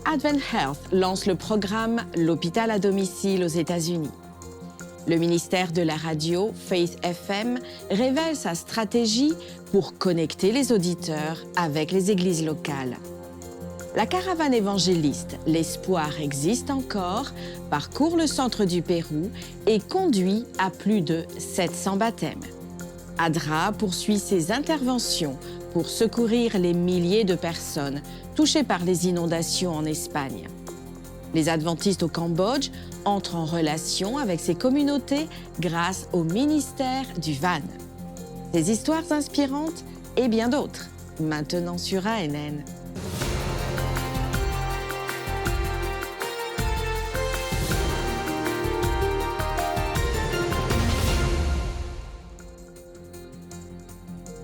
Advent Health lance le programme L'hôpital à domicile aux États-Unis. Le ministère de la radio, Faith FM, révèle sa stratégie pour connecter les auditeurs avec les églises locales. La caravane évangéliste L'Espoir existe encore parcourt le centre du Pérou et conduit à plus de 700 baptêmes. ADRA poursuit ses interventions pour secourir les milliers de personnes touchées par les inondations en Espagne. Les adventistes au Cambodge entrent en relation avec ces communautés grâce au ministère du Van. Des histoires inspirantes et bien d'autres, maintenant sur ANN.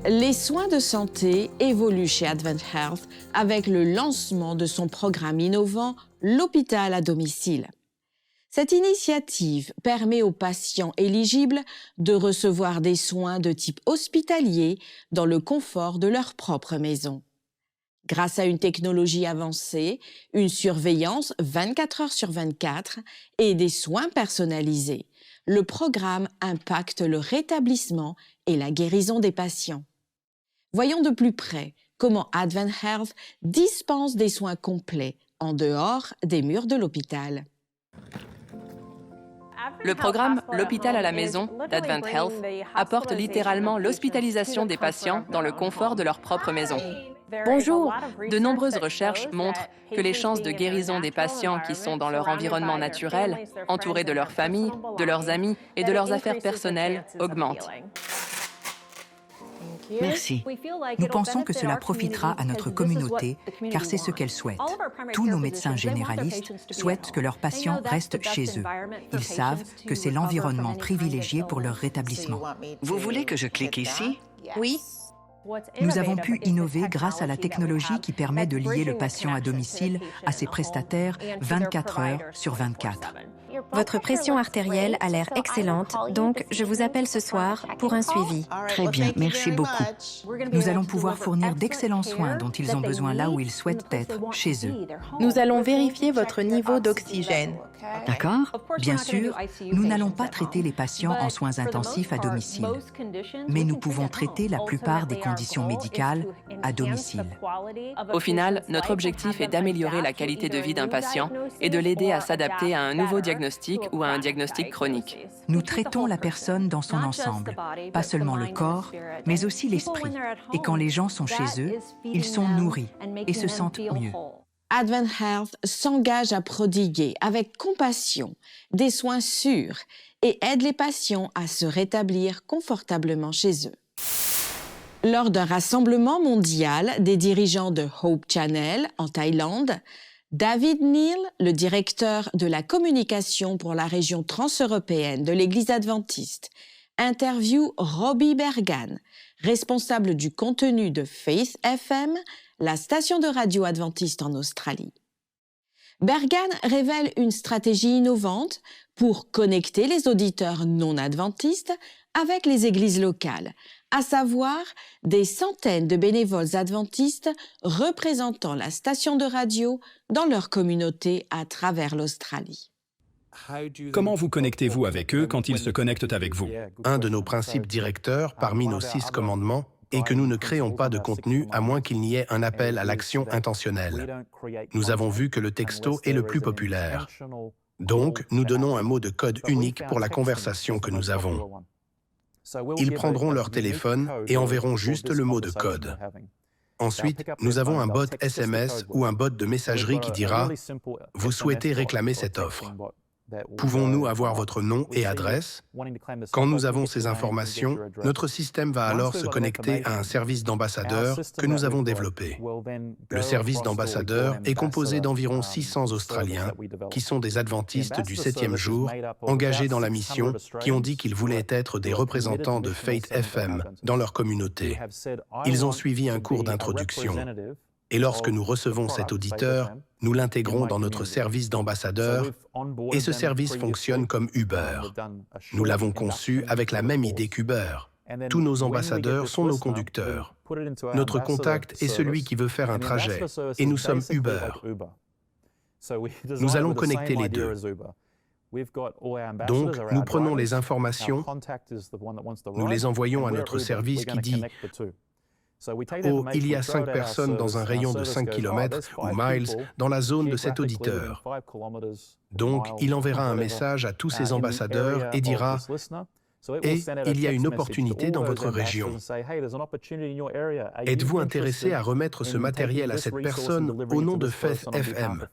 Les soins de santé évoluent chez Advent Health avec le lancement de son programme innovant L'hôpital à domicile. Cette initiative permet aux patients éligibles de recevoir des soins de type hospitalier dans le confort de leur propre maison. Grâce à une technologie avancée, une surveillance 24 heures sur 24 et des soins personnalisés, le programme impacte le rétablissement et la guérison des patients. Voyons de plus près comment Advent Health dispense des soins complets en dehors des murs de l'hôpital. Le programme L'hôpital à la maison d'Advent Health apporte littéralement l'hospitalisation des patients dans le confort de leur propre maison. Bonjour. De nombreuses recherches montrent que les chances de guérison des patients qui sont dans leur environnement naturel, entourés de leur famille, de leurs amis et de leurs affaires personnelles, augmentent. Merci. Nous pensons que cela profitera à notre communauté, car c'est ce qu'elle souhaite. Tous nos médecins généralistes souhaitent que leurs patients restent chez eux. Ils savent que c'est l'environnement privilégié pour leur rétablissement. Vous voulez que je clique ici? Oui. Nous avons pu innover grâce à la technologie qui permet de lier le patient à domicile à ses prestataires 24 heures sur 24. Votre pression artérielle a l'air excellente, donc je vous appelle ce soir pour un suivi. Très bien, merci beaucoup. Nous allons pouvoir fournir d'excellents soins dont ils ont besoin là où ils souhaitent être, chez eux. Nous allons vérifier votre niveau d'oxygène. D'accord? Bien sûr, nous n'allons pas traiter les patients en soins intensifs à domicile, mais nous pouvons traiter la plupart des conditions médicales à domicile. Au final, notre objectif est d'améliorer la qualité de vie d'un patient et de l'aider à s'adapter à un nouveau diagnostic ou à un diagnostic chronique. Nous traitons la personne dans son ensemble, pas seulement le corps, mais aussi l'esprit. Et quand les gens sont chez eux, ils sont nourris et se sentent mieux. Advent Health s'engage à prodiguer avec compassion des soins sûrs et aide les patients à se rétablir confortablement chez eux. Lors d'un rassemblement mondial des dirigeants de Hope Channel en Thaïlande, David Neal, le directeur de la communication pour la région transeuropéenne de l'Église adventiste, interviewe Robbie Bergan, responsable du contenu de Faith FM, la station de radio adventiste en Australie. Bergan révèle une stratégie innovante pour connecter les auditeurs non adventistes avec les églises locales, à savoir des centaines de bénévoles adventistes représentant la station de radio dans leur communauté à travers l'Australie. Comment vous connectez-vous avec eux quand ils se connectent avec vous? Un de nos principes directeurs, parmi nos 6 commandements, est que nous ne créons pas de contenu à moins qu'il n'y ait un appel à l'action intentionnelle. Nous avons vu que le texto est le plus populaire. Donc, nous donnons un mot de code unique pour la conversation que nous avons. Ils prendront leur téléphone et enverront juste le mot de code. Ensuite, nous avons un bot SMS ou un bot de messagerie qui dira « Vous souhaitez réclamer cette offre ». Pouvons-nous avoir votre nom et adresse? Quand nous avons ces informations, notre système va alors se connecter à un service d'ambassadeur que nous avons développé. Le service d'ambassadeur est composé d'environ 600 Australiens qui sont des adventistes du 7e jour, engagés dans la mission, qui ont dit qu'ils voulaient être des représentants de Faith FM dans leur communauté. Ils ont suivi un cours d'introduction. Et lorsque nous recevons cet auditeur, nous l'intégrons dans notre service d'ambassadeur et ce service fonctionne comme Uber. Nous l'avons conçu avec la même idée qu'Uber. Tous nos ambassadeurs sont nos conducteurs. Notre contact est celui qui veut faire un trajet et nous sommes Uber. Nous allons connecter les deux. Donc, nous prenons les informations, nous les envoyons à notre service qui dit « Oh, il y a 5 personnes dans un rayon de 5 km ou miles dans la zone de cet auditeur. » Donc, il enverra un message à tous ses ambassadeurs et dira « Et il y a une opportunité dans votre région. Êtes-vous intéressé à remettre ce matériel à cette personne au nom de Faith FM ?»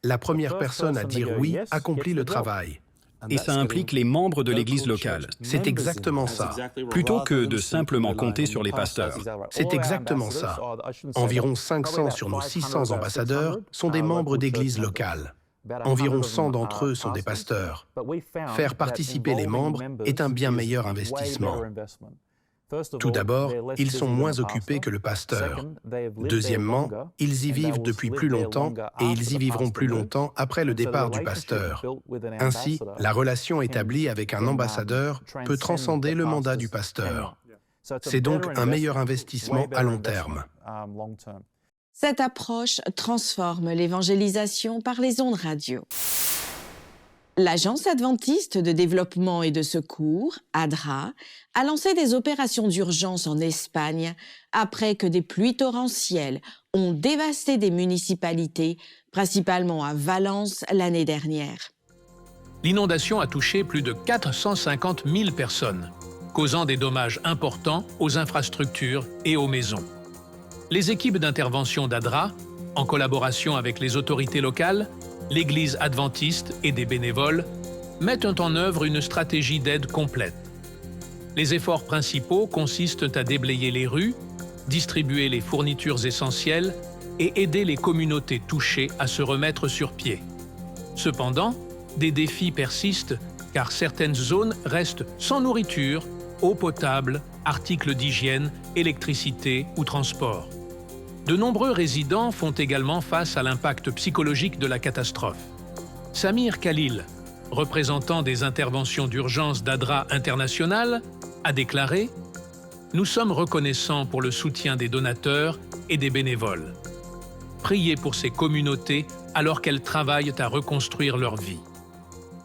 La première personne à dire oui accomplit le travail. Et ça implique les membres de l'Église locale. C'est exactement ça. Plutôt que de simplement compter sur les pasteurs. C'est exactement ça. Environ 500 sur nos 600 ambassadeurs sont des membres d'églises locales. Environ 100 d'entre eux sont des pasteurs. Faire participer les membres est un bien meilleur investissement. Tout d'abord, ils sont moins occupés que le pasteur. Deuxièmement, ils y vivent depuis plus longtemps et ils y vivront plus longtemps après le départ du pasteur. Ainsi, la relation établie avec un ambassadeur peut transcender le mandat du pasteur. C'est donc un meilleur investissement à long terme. Cette approche transforme l'évangélisation par les ondes radio. L'Agence adventiste de développement et de secours, ADRA, a lancé des opérations d'urgence en Espagne après que des pluies torrentielles ont dévasté des municipalités, principalement à Valence l'année dernière. L'inondation a touché plus de 450 000 personnes, causant des dommages importants aux infrastructures et aux maisons. Les équipes d'intervention d'ADRA, en collaboration avec les autorités locales, l'Église adventiste et des bénévoles, mettent en œuvre une stratégie d'aide complète. Les efforts principaux consistent à déblayer les rues, distribuer les fournitures essentielles et aider les communautés touchées à se remettre sur pied. Cependant, des défis persistent car certaines zones restent sans nourriture, eau potable, articles d'hygiène, électricité ou transport. De nombreux résidents font également face à l'impact psychologique de la catastrophe. Samir Khalil, représentant des interventions d'urgence d'ADRA International, a déclaré « Nous sommes reconnaissants pour le soutien des donateurs et des bénévoles. Priez pour ces communautés alors qu'elles travaillent à reconstruire leur vie. »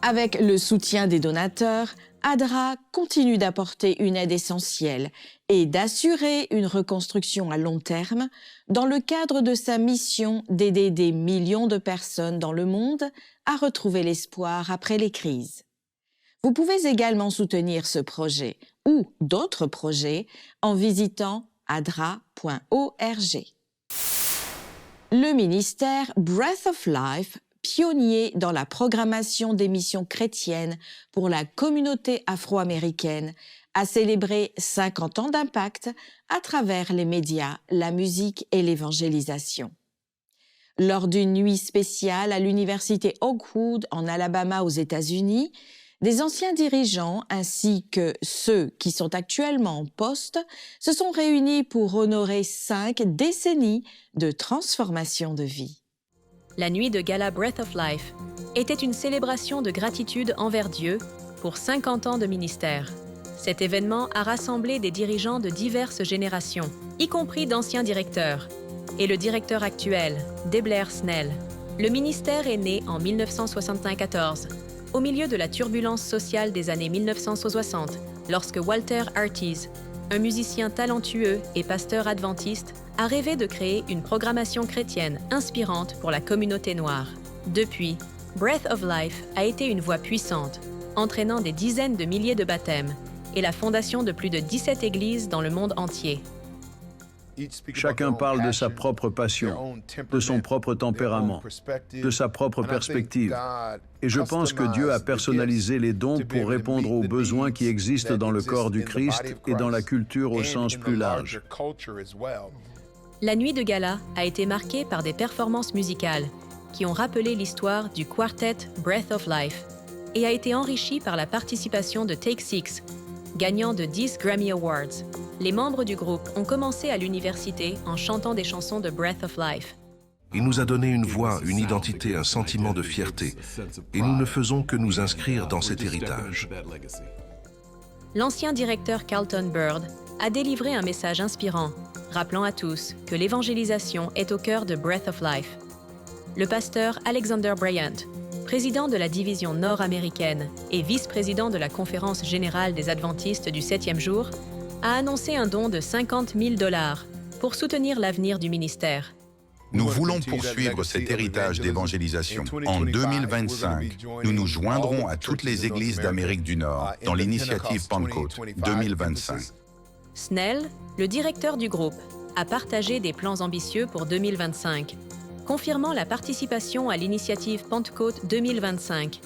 Avec le soutien des donateurs, ADRA continue d'apporter une aide essentielle et d'assurer une reconstruction à long terme dans le cadre de sa mission d'aider des millions de personnes dans le monde à retrouver l'espoir après les crises. Vous pouvez également soutenir ce projet ou d'autres projets en visitant adra.org. Le ministère Breath of Life, pionnier dans la programmation d'émissions chrétiennes pour la communauté afro-américaine, a célébré 50 ans d'impact à travers les médias, la musique et l'évangélisation. Lors d'une nuit spéciale à l'université Oakwood en Alabama aux États-Unis, des anciens dirigeants ainsi que ceux qui sont actuellement en poste se sont réunis pour honorer 5 décennies de transformation de vie. La nuit de gala Breath of Life était une célébration de gratitude envers Dieu pour 50 ans de ministère. Cet événement a rassemblé des dirigeants de diverses générations, y compris d'anciens directeurs, et le directeur actuel, Deblair Snell. Le ministère est né en 1974, au milieu de la turbulence sociale des années 1960, lorsque Walter Artis, un musicien talentueux et pasteur adventiste, a rêvé de créer une programmation chrétienne inspirante pour la communauté noire. Depuis, Breath of Life a été une voix puissante, entraînant des dizaines de milliers de baptêmes et la fondation de plus de 17 églises dans le monde entier. Chacun parle de sa propre passion, de son propre tempérament, de sa propre perspective. Et je pense que Dieu a personnalisé les dons pour répondre aux besoins qui existent dans le corps du Christ et dans la culture au sens plus large. La nuit de gala a été marquée par des performances musicales qui ont rappelé l'histoire du quartet Breath of Life et a été enrichie par la participation de Take Six, gagnant de 10 Grammy Awards. Les membres du groupe ont commencé à l'université en chantant des chansons de Breath of Life. Il nous a donné une voix, une identité, un sentiment de fierté. Et nous ne faisons que nous inscrire dans cet héritage. L'ancien directeur Carlton Bird a délivré un message inspirant, rappelant à tous que l'évangélisation est au cœur de Breath of Life. le pasteur Alexander Bryant, président de la division nord-américaine et vice-président de la Conférence générale des adventistes du 7e jour, a annoncé un don de 50 000 $ pour soutenir l'avenir du ministère. Nous voulons poursuivre cet héritage d'évangélisation. En 2025, nous nous joindrons à toutes les églises d'Amérique du Nord dans l'initiative Pentecôte 2025. Snell, le directeur du groupe, a partagé des plans ambitieux pour 2025, confirmant la participation à l'initiative Pentecôte 2025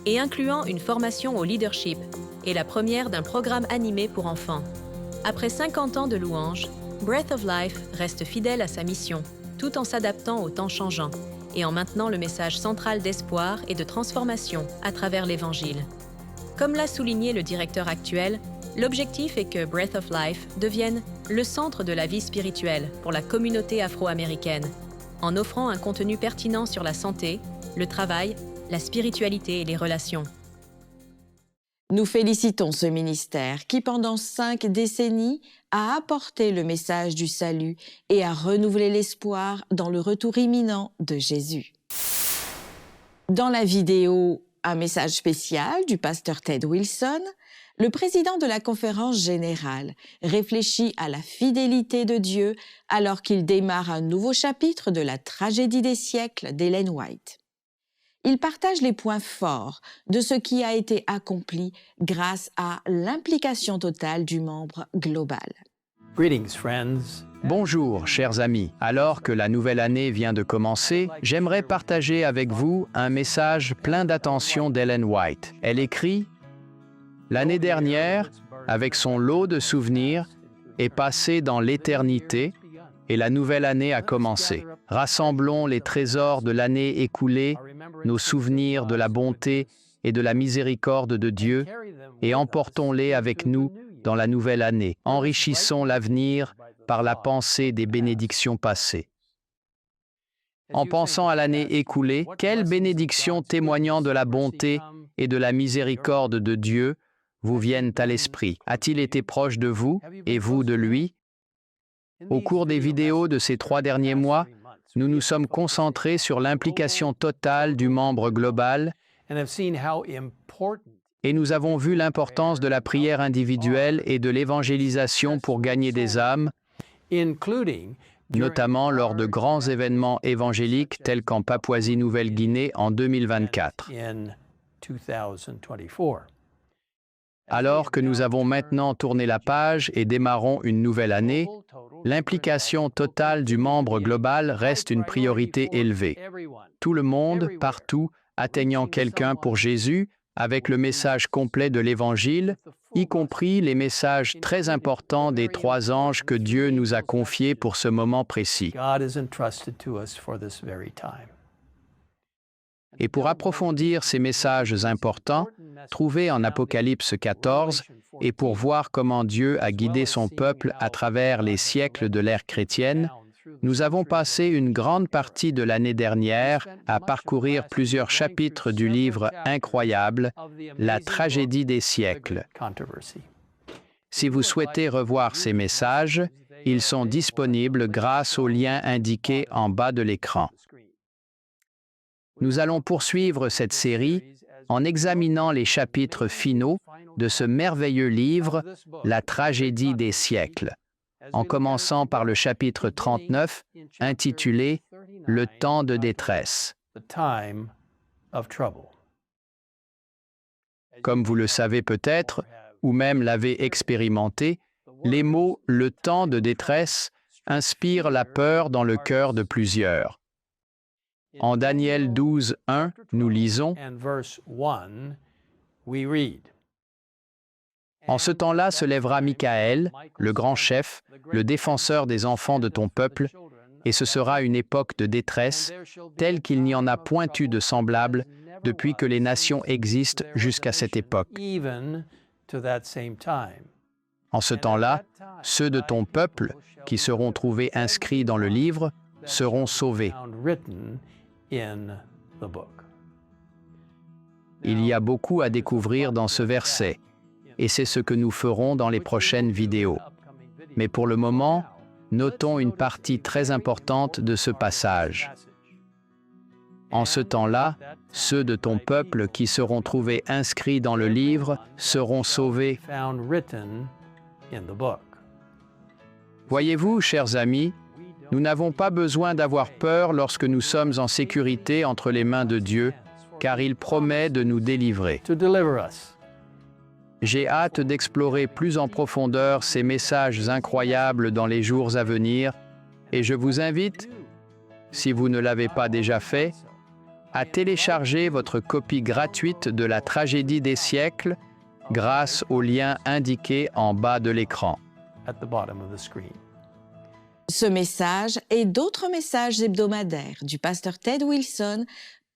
et incluant une formation au leadership et la première d'un programme animé pour enfants. Après 50 ans de louanges, Breath of Life reste fidèle à sa mission, tout en s'adaptant aux temps changeants et en maintenant le message central d'espoir et de transformation à travers l'Évangile. Comme l'a souligné le directeur actuel, l'objectif est que Breath of Life devienne le centre de la vie spirituelle pour la communauté afro-américaine, en offrant un contenu pertinent sur la santé, le travail, la spiritualité et les relations. Nous félicitons ce ministère qui, pendant 5 décennies, a apporté le message du salut et a renouvelé l'espoir dans le retour imminent de Jésus. Dans la vidéo « Un message spécial » du pasteur Ted Wilson, le président de la conférence générale réfléchit à la fidélité de Dieu alors qu'il démarre un nouveau chapitre de la tragédie des siècles d'Ellen White. Il partage les points forts de ce qui a été accompli grâce à l'implication totale du membre global. Bonjour, chers amis. Alors que la nouvelle année vient de commencer, j'aimerais partager avec vous un message plein d'attention d'Ellen White. Elle écrit « L'année dernière, avec son lot de souvenirs, est passée dans l'éternité et la nouvelle année a commencé. Rassemblons les trésors de l'année écoulée, nos souvenirs de la bonté et de la miséricorde de Dieu, et emportons-les avec nous dans la nouvelle année. Enrichissons l'avenir par la pensée des bénédictions passées. » En pensant à l'année écoulée, quelles bénédictions témoignant de la bonté et de la miséricorde de Dieu vous viennent à l'esprit? A-t-il été proche de vous et vous de lui? Au cours des vidéos de ces 3 derniers mois, nous nous sommes concentrés sur l'implication totale du membre global et nous avons vu l'importance de la prière individuelle et de l'évangélisation pour gagner des âmes, notamment lors de grands événements évangéliques tels qu'en Papouasie-Nouvelle-Guinée en 2024. Alors que nous avons maintenant tourné la page et démarrons une nouvelle année, l'implication totale du membre global reste une priorité élevée. Tout le monde, partout, atteignant quelqu'un pour Jésus, avec le message complet de l'Évangile, y compris les messages très importants des 3 anges que Dieu nous a confiés pour ce moment précis. Et pour approfondir ces messages importants, trouvés en Apocalypse 14, et pour voir comment Dieu a guidé son peuple à travers les siècles de l'ère chrétienne, nous avons passé une grande partie de l'année dernière à parcourir plusieurs chapitres du livre incroyable, La tragédie des siècles. Si vous souhaitez revoir ces messages, ils sont disponibles grâce au lien indiqué en bas de l'écran. Nous allons poursuivre cette série en examinant les chapitres finaux de ce merveilleux livre, La tragédie des siècles, en commençant par le chapitre 39, intitulé « Le temps de détresse ». Comme vous le savez peut-être, ou même l'avez expérimenté, les mots « le temps de détresse » inspirent la peur dans le cœur de plusieurs. En Daniel 12, 1, nous lisons « En ce temps-là se lèvera Michaël, le grand chef, le défenseur des enfants de ton peuple, et ce sera une époque de détresse, telle qu'il n'y en a point eu de semblable depuis que les nations existent jusqu'à cette époque. En ce temps-là, ceux de ton peuple, qui seront trouvés inscrits dans le livre, seront sauvés. » Il y a beaucoup à découvrir dans ce verset, et c'est ce que nous ferons dans les prochaines vidéos. Mais pour le moment, notons une partie très importante de ce passage. En ce temps-là, ceux de ton peuple qui seront trouvés inscrits dans le livre seront sauvés. Voyez-vous, chers amis, nous n'avons pas besoin d'avoir peur lorsque nous sommes en sécurité entre les mains de Dieu, car il promet de nous délivrer. J'ai hâte d'explorer plus en profondeur ces messages incroyables dans les jours à venir, et je vous invite, si vous ne l'avez pas déjà fait, à télécharger votre copie gratuite de la Tragédie des siècles grâce au lien indiqué en bas de l'écran. Ce message et d'autres messages hebdomadaires du pasteur Ted Wilson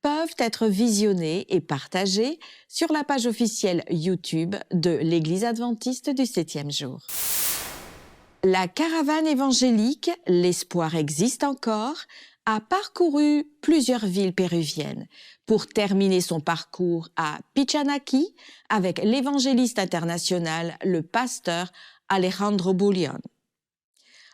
peuvent être visionnés et partagés sur la page officielle YouTube de l'Église adventiste du 7e jour. La caravane évangélique « L'espoir existe encore » a parcouru plusieurs villes péruviennes pour terminer son parcours à Pichanaki avec l'évangéliste international, le pasteur Alejandro Bullion.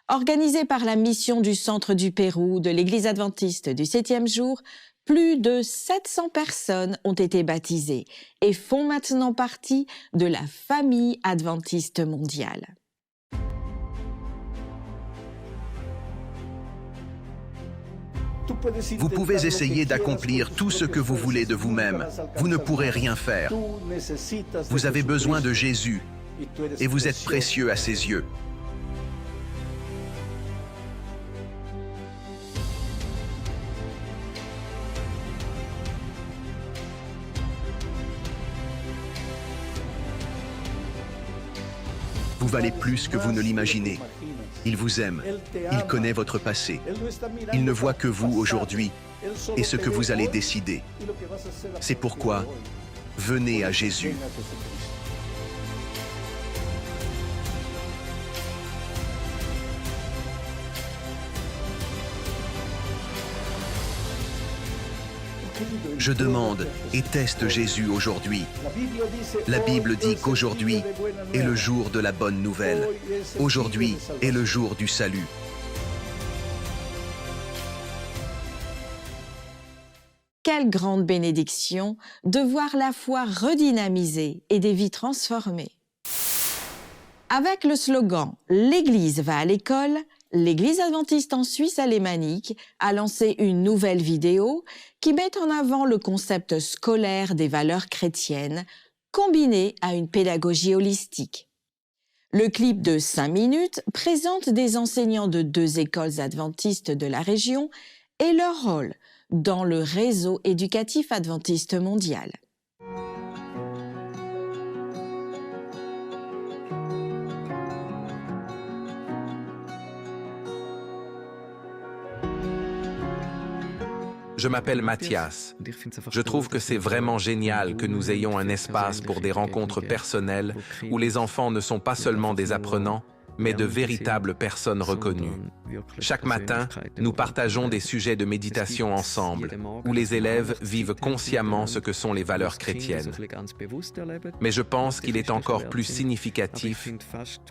Organisé par la mission du Centre du Pérou de l'Église adventiste du 7e jour, plus de 700 personnes ont été baptisées et font maintenant partie de la famille adventiste mondiale. Vous pouvez essayer d'accomplir tout ce que vous voulez de vous-même. Vous ne pourrez rien faire. Vous avez besoin de Jésus et vous êtes précieux à ses yeux. Vous valez plus que vous ne l'imaginez. Il vous aime, il connaît votre passé. Il ne voit que vous aujourd'hui et ce que vous allez décider. C'est pourquoi, venez à Jésus. Je demande et teste Jésus aujourd'hui. La Bible dit qu'aujourd'hui est le jour de la bonne nouvelle. Aujourd'hui est le jour du salut. Quelle grande bénédiction de voir la foi redynamisée et des vies transformées. Avec le slogan « L'Église va à l'école », l'Église adventiste en Suisse alémanique a lancé une nouvelle vidéo qui met en avant le concept scolaire des valeurs chrétiennes combiné à une pédagogie holistique. Le clip de 5 minutes présente des enseignants de 2 écoles adventistes de la région et leur rôle dans le réseau éducatif adventiste mondial. Je m'appelle Mathias. Je trouve que c'est vraiment génial que nous ayons un espace pour des rencontres personnelles où les enfants ne sont pas seulement des apprenants, mais de véritables personnes reconnues. Chaque matin, nous partageons des sujets de méditation ensemble, où les élèves vivent consciemment ce que sont les valeurs chrétiennes. Mais je pense qu'il est encore plus significatif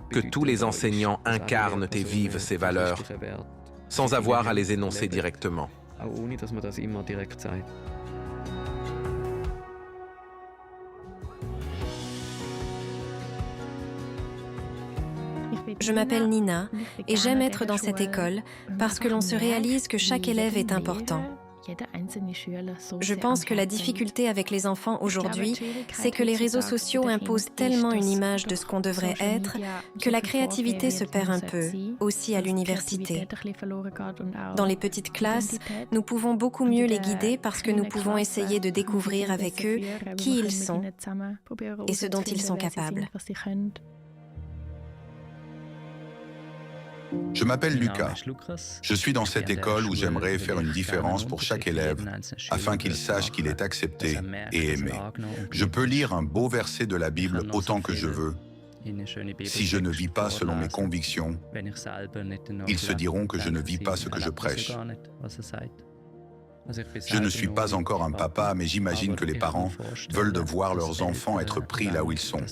que tous les enseignants incarnent et vivent ces valeurs, sans avoir à les énoncer directement. Je m'appelle Nina et j'aime être dans cette école parce que l'on se réalise que chaque élève est important. Je pense que la difficulté avec les enfants aujourd'hui, c'est que les réseaux sociaux imposent tellement une image de ce qu'on devrait être que la créativité se perd un peu, aussi à l'université. Dans les petites classes, nous pouvons beaucoup mieux les guider parce que nous pouvons essayer de découvrir avec eux qui ils sont et ce dont ils sont capables. Je m'appelle Lucas. Je suis dans cette école où j'aimerais faire une différence pour chaque élève, afin qu'il sache qu'il est accepté et aimé. Je peux lire un beau verset de la Bible autant que je veux. Si je ne vis pas selon mes convictions, ils se diront que je ne vis pas ce que je prêche. Je ne suis pas encore un papa, mais j'imagine que les parents veulent de voir leurs enfants être pris là où ils sont.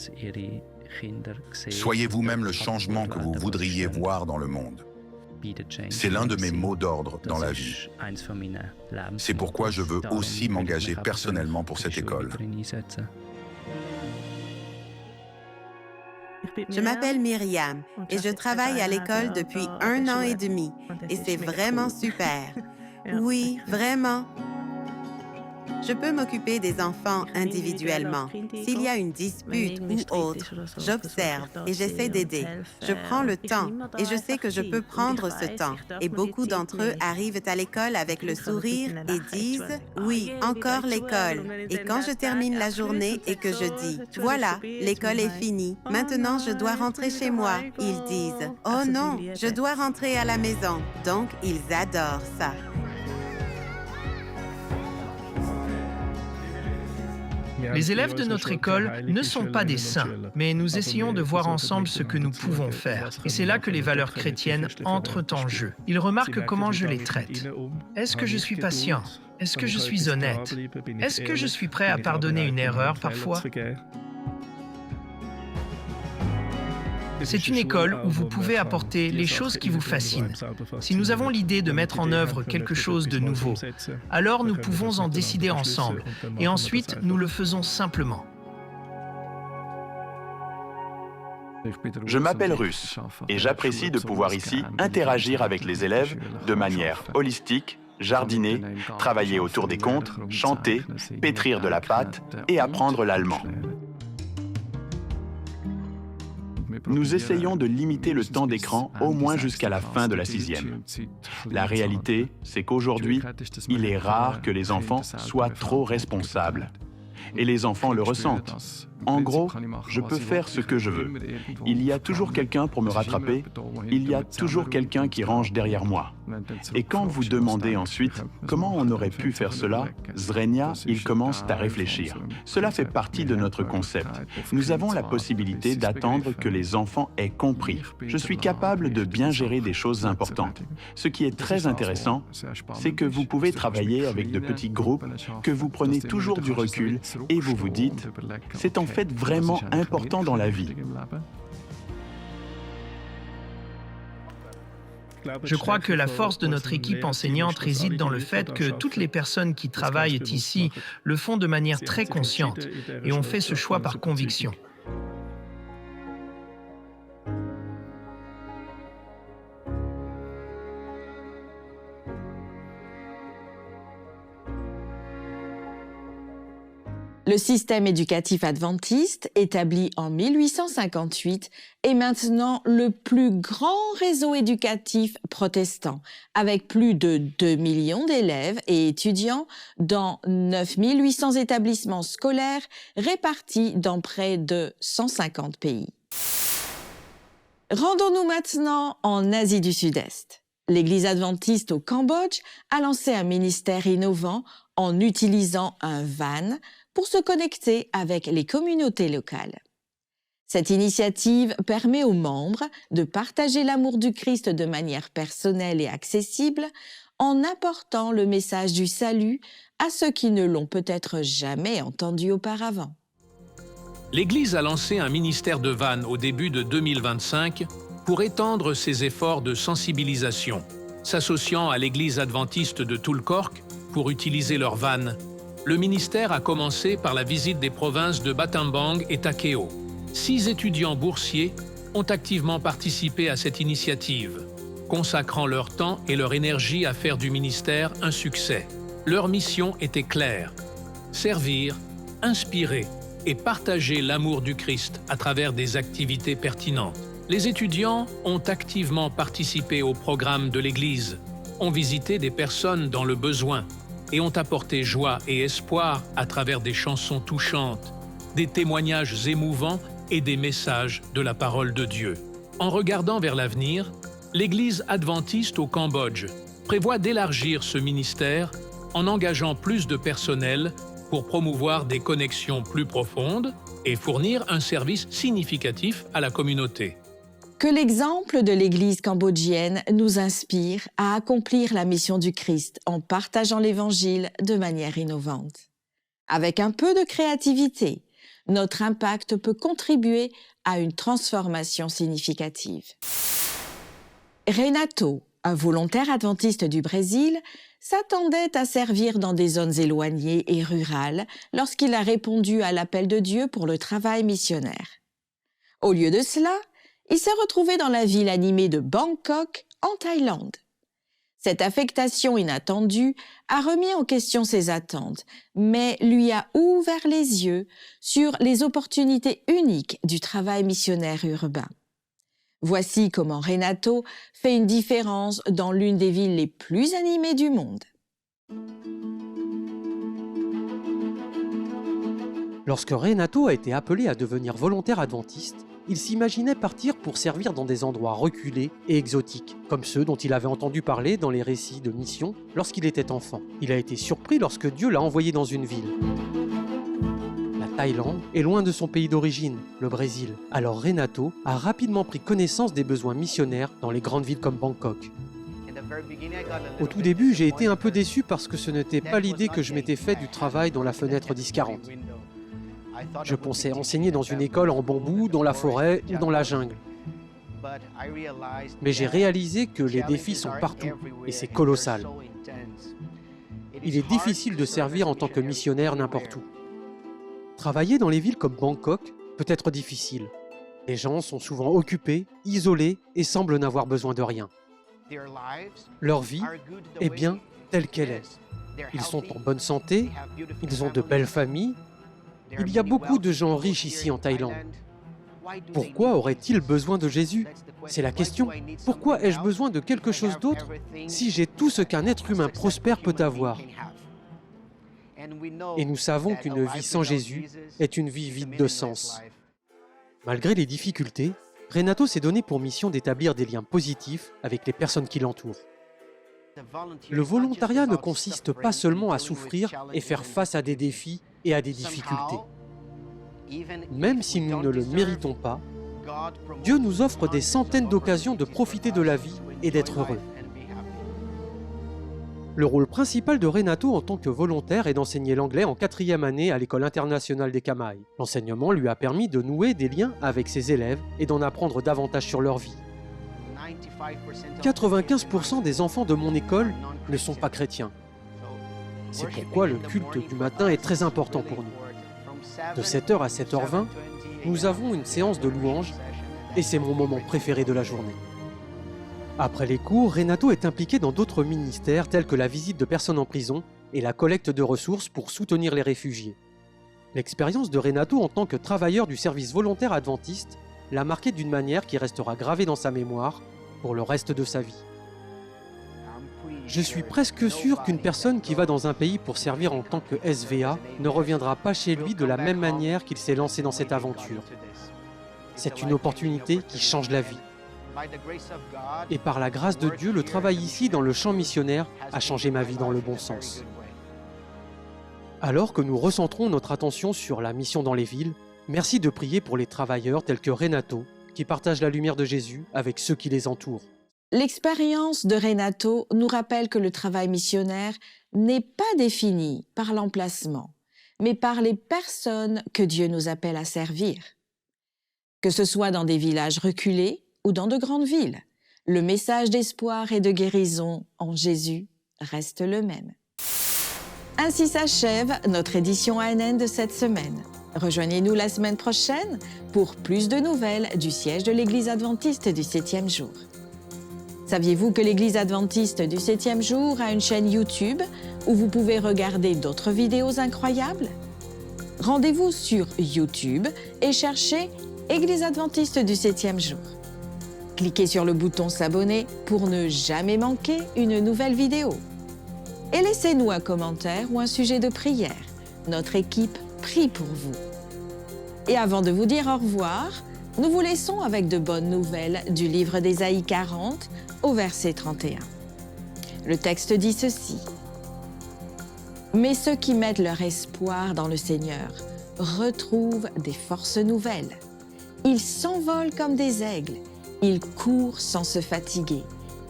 Soyez vous-même le changement que vous voudriez voir dans le monde. C'est l'un de mes mots d'ordre dans la vie. C'est pourquoi je veux aussi m'engager personnellement pour cette école. Je m'appelle Myriam et je travaille à l'école depuis 1 an et demi et c'est vraiment super. Oui, vraiment. Je peux m'occuper des enfants individuellement. S'il y a une dispute ou autre, j'observe et j'essaie d'aider. Je prends le temps et je sais que je peux prendre ce temps. Et beaucoup d'entre eux arrivent à l'école avec le sourire et disent « Oui, encore l'école ». Et quand je termine la journée et que je dis « Voilà, l'école est finie, maintenant je dois rentrer chez moi », ils disent « Oh non, je dois rentrer à la maison ». Donc, ils adorent ça. Les élèves de notre école ne sont pas des saints, mais nous essayons de voir ensemble ce que nous pouvons faire. Et c'est là que les valeurs chrétiennes entrent en jeu. Ils remarquent comment je les traite. Est-ce que je suis patient? Est-ce que je suis honnête? Est-ce que je suis prêt à pardonner une erreur parfois? C'est une école où vous pouvez apporter les choses qui vous fascinent. Si nous avons l'idée de mettre en œuvre quelque chose de nouveau, alors nous pouvons en décider ensemble et ensuite nous le faisons simplement. Je m'appelle Russ et j'apprécie de pouvoir ici interagir avec les élèves de manière holistique, jardiner, travailler autour des contes, chanter, pétrir de la pâte et apprendre l'allemand. Nous essayons de limiter le temps d'écran au moins jusqu'à la fin de la 6e. La réalité, c'est qu'aujourd'hui, il est rare que les enfants soient trop responsables. Et les enfants le ressentent. En gros, je peux faire ce que je veux. Il y a toujours quelqu'un pour me rattraper. Il y a toujours quelqu'un qui range derrière moi. Et quand vous demandez ensuite comment on aurait pu faire cela, Zrenia, ils commencent à réfléchir. Cela fait partie de notre concept. Nous avons la possibilité d'attendre que les enfants aient compris. Je suis capable de bien gérer des choses importantes. Ce qui est très intéressant, c'est que vous pouvez travailler avec de petits groupes, que vous prenez toujours du recul et vous vous dites « c'est en fait vraiment important dans la vie ». Je crois que la force de notre équipe enseignante réside dans le fait que toutes les personnes qui travaillent ici le font de manière très consciente et ont fait ce choix par conviction. Le système éducatif adventiste, établi en 1858, est maintenant le plus grand réseau éducatif protestant, avec plus de 2 millions d'élèves et étudiants dans 9 800 établissements scolaires répartis dans près de 150 pays. Rendons-nous maintenant en Asie du Sud-Est. L'Église adventiste au Cambodge a lancé un ministère innovant en utilisant un van pour se connecter avec les communautés locales. Cette initiative permet aux membres de partager l'amour du Christ de manière personnelle et accessible en apportant le message du salut à ceux qui ne l'ont peut-être jamais entendu auparavant. L'Église a lancé un ministère de vannes au début de 2025 pour étendre ses efforts de sensibilisation, s'associant à l'Église adventiste de Tulkork pour utiliser leurs vannes. Le ministère a commencé par la visite des provinces de Battambang et Takeo. 6 étudiants boursiers ont activement participé à cette initiative, consacrant leur temps et leur énergie à faire du ministère un succès. Leur mission était claire: servir, inspirer et partager l'amour du Christ à travers des activités pertinentes. Les étudiants ont activement participé au programme de l'Église, ont visité des personnes dans le besoin et ont apporté joie et espoir à travers des chansons touchantes, des témoignages émouvants et des messages de la parole de Dieu. En regardant vers l'avenir, l'Église adventiste au Cambodge prévoit d'élargir ce ministère en engageant plus de personnel pour promouvoir des connexions plus profondes et fournir un service significatif à la communauté. Que l'exemple de l'Église cambodgienne nous inspire à accomplir la mission du Christ en partageant l'Évangile de manière innovante. Avec un peu de créativité, notre impact peut contribuer à une transformation significative. Renato, un volontaire adventiste du Brésil, s'attendait à servir dans des zones éloignées et rurales lorsqu'il a répondu à l'appel de Dieu pour le travail missionnaire. Au lieu de cela, il s'est retrouvé dans la ville animée de Bangkok, en Thaïlande. Cette affectation inattendue a remis en question ses attentes, mais lui a ouvert les yeux sur les opportunités uniques du travail missionnaire urbain. Voici comment Renato fait une différence dans l'une des villes les plus animées du monde. Lorsque Renato a été appelé à devenir volontaire adventiste, il s'imaginait partir pour servir dans des endroits reculés et exotiques, comme ceux dont il avait entendu parler dans les récits de mission lorsqu'il était enfant. Il a été surpris lorsque Dieu l'a envoyé dans une ville. La Thaïlande est loin de son pays d'origine, le Brésil. Alors Renato a rapidement pris connaissance des besoins missionnaires dans les grandes villes comme Bangkok. Au tout début, j'ai été un peu déçu parce que ce n'était pas l'idée que je m'étais faite du travail dans la fenêtre 10-40. Je pensais enseigner dans une école en bambou, dans la forêt ou dans la jungle. Mais j'ai réalisé que les défis sont partout et c'est colossal. Il est difficile de servir en tant que missionnaire n'importe où. Travailler dans les villes comme Bangkok peut être difficile. Les gens sont souvent occupés, isolés et semblent n'avoir besoin de rien. Leur vie est bien telle qu'elle est. Ils sont en bonne santé, ils ont de belles familles. Il y a beaucoup de gens riches ici en Thaïlande. Pourquoi auraient-ils besoin de Jésus? C'est la question. Pourquoi ai-je besoin de quelque chose d'autre si j'ai tout ce qu'un être humain prospère peut avoir? Et nous savons qu'une vie sans Jésus est une vie vide de sens. Malgré les difficultés, Renato s'est donné pour mission d'établir des liens positifs avec les personnes qui l'entourent. Le volontariat ne consiste pas seulement à souffrir et faire face à des défis et à des difficultés. Même si nous ne le méritons pas, Dieu nous offre des centaines d'occasions de profiter de la vie et d'être heureux. Le rôle principal de Renato en tant que volontaire est d'enseigner l'anglais en 4e année à l'École internationale des Camaï. L'enseignement lui a permis de nouer des liens avec ses élèves et d'en apprendre davantage sur leur vie. 95% des enfants de mon école ne sont pas chrétiens. C'est pourquoi le culte du matin est très important pour nous. De 7h à 7h20, nous avons une séance de louanges et c'est mon moment préféré de la journée. Après les cours, Renato est impliqué dans d'autres ministères tels que la visite de personnes en prison et la collecte de ressources pour soutenir les réfugiés. L'expérience de Renato en tant que travailleur du service volontaire adventiste l'a marqué d'une manière qui restera gravée dans sa mémoire pour le reste de sa vie. Je suis presque sûr qu'une personne qui va dans un pays pour servir en tant que SVA ne reviendra pas chez lui de la même manière qu'il s'est lancé dans cette aventure. C'est une opportunité qui change la vie. Et par la grâce de Dieu, le travail ici dans le champ missionnaire a changé ma vie dans le bon sens. Alors que nous recentrons notre attention sur la mission dans les villes, merci de prier pour les travailleurs tels que Renato, qui partagent la lumière de Jésus avec ceux qui les entourent. L'expérience de Renato nous rappelle que le travail missionnaire n'est pas défini par l'emplacement, mais par les personnes que Dieu nous appelle à servir. Que ce soit dans des villages reculés ou dans de grandes villes, le message d'espoir et de guérison en Jésus reste le même. Ainsi s'achève notre édition ANN de cette semaine. Rejoignez-nous la semaine prochaine pour plus de nouvelles du siège de l'Église adventiste du 7e jour. Saviez-vous que l'Église adventiste du 7e jour a une chaîne YouTube où vous pouvez regarder d'autres vidéos incroyables? Rendez-vous sur YouTube et cherchez Église adventiste du 7e jour. Cliquez sur le bouton s'abonner pour ne jamais manquer une nouvelle vidéo. Et laissez-nous un commentaire ou un sujet de prière. Notre équipe prie pour vous. Et avant de vous dire au revoir, nous vous laissons avec de bonnes nouvelles du livre d'Ésaïe 40 au verset 31. Le texte dit ceci. « Mais ceux qui mettent leur espoir dans le Seigneur retrouvent des forces nouvelles. Ils s'envolent comme des aigles. Ils courent sans se fatiguer.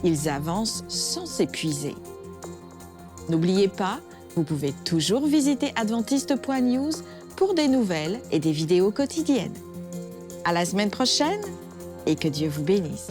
Ils avancent sans s'épuiser. » N'oubliez pas, vous pouvez toujours visiter adventiste.news pour des nouvelles et des vidéos quotidiennes. À la semaine prochaine et que Dieu vous bénisse.